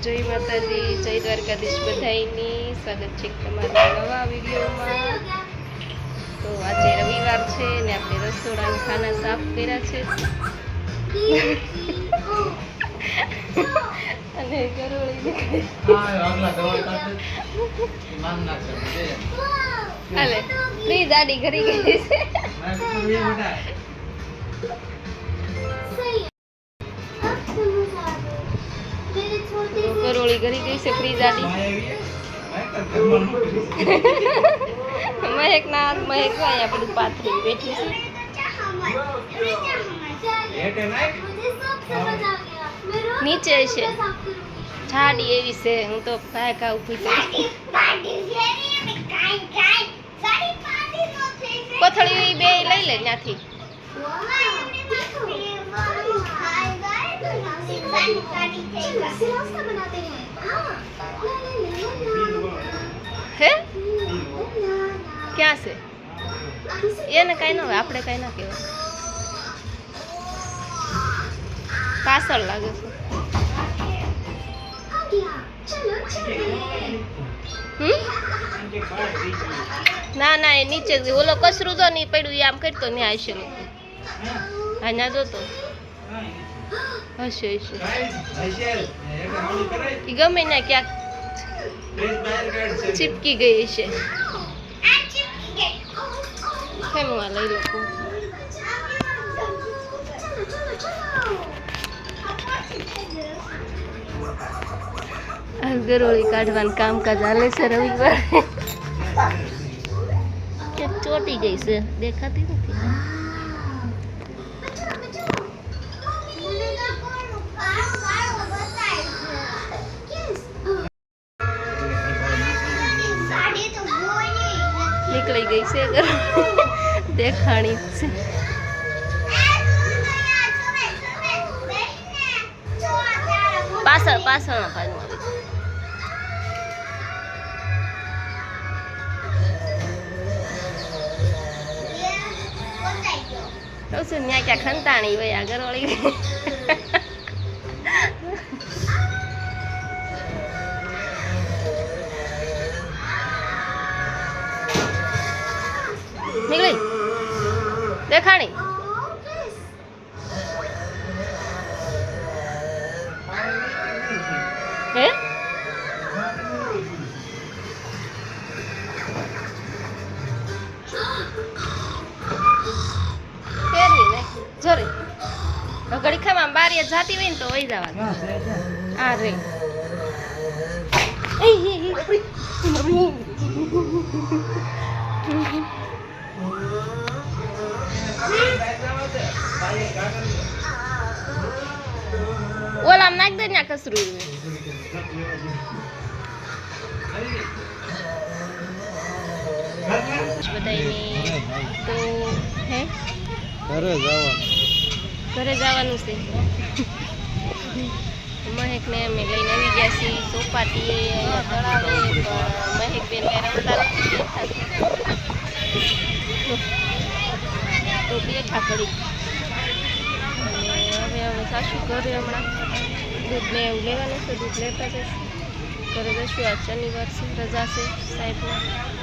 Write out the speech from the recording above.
જય માતાજી, જય દ્વારકાધીશ બધાયની સ્વાગત છે તમારા નવા વિડીયોમાં। તો આજે રવિવાર છે ને આપણે રસોડાના ખાના સાફ કર્યા છે અને ગરોળી હાલે પ્લીઝ આડી ઘરી ગઈ છે ગરોળી ઘરી ગઈ છે ફ્રીજ આડી મહેક ના મહેક અહીંયા બધું પાથરી બેઠી છે નીચે છે છાડી એવી છે હું તો કાકા ઉભી છું કોથળી બે લઈ લે ત્યાંથી હે ક્યાં છે એને કઈ ન હોય આપણે કઈ ના કહેવાય પાછળ લાગે છે ના ના એ નીચે ઓલો કચરું તો નહીં પડ્યું એ આમ કરતો ને આવશે લોકો હા ના જોતો હશે હશે એ ગમે ના ક્યાંક ચીપકી ગઈ છે કેમ લઈ લોકો ગરોળી કાઢવાનું કામકાજ ચાલે છે રવિવાર ચોટી ગઈ છે દેખાતી નથી નીકળી ગઈ છે દેખાણી છે પાછળના ભાગમાં ત્યાં ક્યાં ખંતાણી હોય આ ગરોળી નીકળી દેખાણી હે જોરી ઘડી ખાવામાં બારીએ જાતી હોય ને તો વહી જવાનું આ રે ઓલામ નાખ દે ને કસરું બધાની તો હે ઘરે જવાનું છે મહેકને અમે લઈને આવી ગયા છીએ ચોપાટીએ તળાવે પણ મહેક બેન કાંઈ રમતા નથી તો બેઠા પડી અને હવે સાસુ ઘરે હમણાં દૂધ ને એવું લેવાનું છે દૂધ લેતા જઈશું ઘરે જશું આ શનિવાર છે રજા છે સાહેબને